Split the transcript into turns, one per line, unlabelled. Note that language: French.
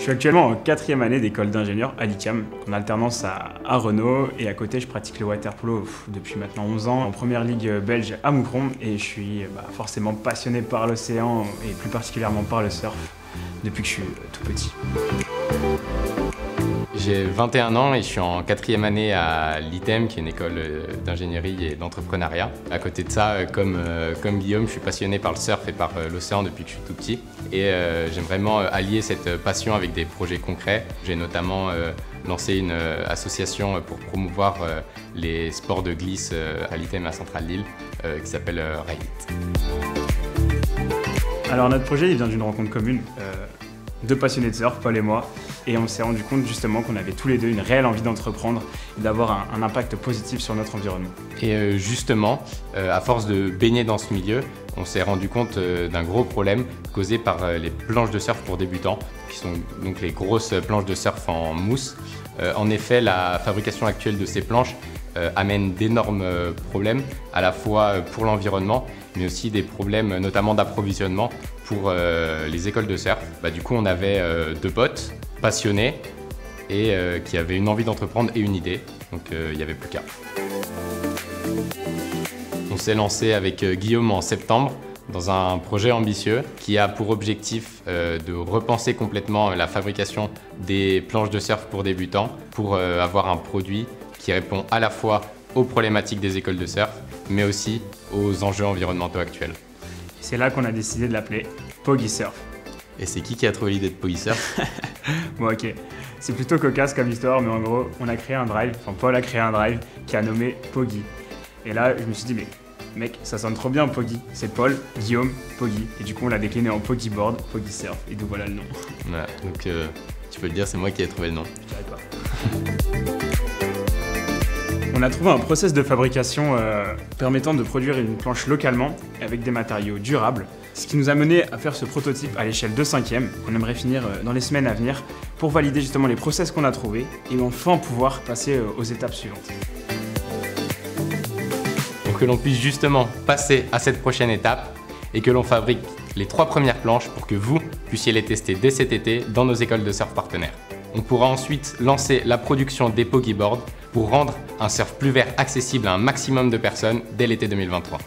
Je suis actuellement en 4e année d'école d'ingénieur à l'ICAM, en alternance à Renault, et à côté je pratique le waterpolo depuis maintenant 11 ans, en première ligue belge à Moucron, et je suis forcément passionné par l'océan et plus particulièrement par le surf depuis que je suis tout petit.
J'ai 21 ans et je suis en 4e année à l'ITEM, qui est une école d'ingénierie et d'entrepreneuriat. À côté de ça, comme Guillaume, je suis passionné par le surf et par l'océan depuis que je suis tout petit. Et j'aime vraiment allier cette passion avec des projets concrets. J'ai notamment lancé une association pour promouvoir les sports de glisse à l'ITEM à Centrale-Lille, qui s'appelle Ride.
Alors notre projet il vient d'une rencontre commune. Deux passionnés de surf, Paul et moi, et on s'est rendu compte justement qu'on avait tous les deux une réelle envie d'entreprendre et d'avoir un impact positif sur notre environnement.
Et justement, à force de baigner dans ce milieu, on s'est rendu compte d'un gros problème causé par les planches de surf pour débutants, qui sont donc les grosses planches de surf en mousse. En effet, la fabrication actuelle de ces planches amène d'énormes problèmes, à la fois pour l'environnement, mais aussi des problèmes notamment d'approvisionnement pour les écoles de surf. Du coup, on avait deux potes passionnés et qui avaient une envie d'entreprendre et une idée, donc il n'y avait plus qu'à. On s'est lancé avec Guillaume en septembre dans un projet ambitieux qui a pour objectif de repenser complètement la fabrication des planches de surf pour débutants pour avoir un produit qui répond à la fois aux problématiques des écoles de surf, mais aussi aux enjeux environnementaux actuels.
C'est là qu'on a décidé de l'appeler Poggy Surf.
Et c'est qui a trouvé l'idée de Poggy Surf?
Bon ok, c'est plutôt cocasse comme histoire, mais en gros, on a créé un drive, Paul a créé un drive qui a nommé Poggy. Et là, je me suis dit, mais mec, ça sonne trop bien Poggy. C'est Paul, Guillaume, Poggy. Et du coup, on l'a décliné en Poggy Board, Poggy Surf. Et donc voilà le nom.
Voilà, donc tu peux le dire, c'est moi qui ai trouvé le nom.
Je dirais pas. On a trouvé un process de fabrication permettant de produire une planche localement avec des matériaux durables, ce qui nous a mené à faire ce prototype à l'échelle de 5e. On aimerait finir dans les semaines à venir pour valider justement les process qu'on a trouvés et enfin pouvoir passer aux étapes suivantes.
Pour que l'on puisse justement passer à cette prochaine étape et que l'on fabrique les 3 premières planches pour que vous puissiez les tester dès cet été dans nos écoles de surf partenaires. On pourra ensuite lancer la production des Poggy Boards pour rendre un surf plus vert accessible à un maximum de personnes dès l'été 2023.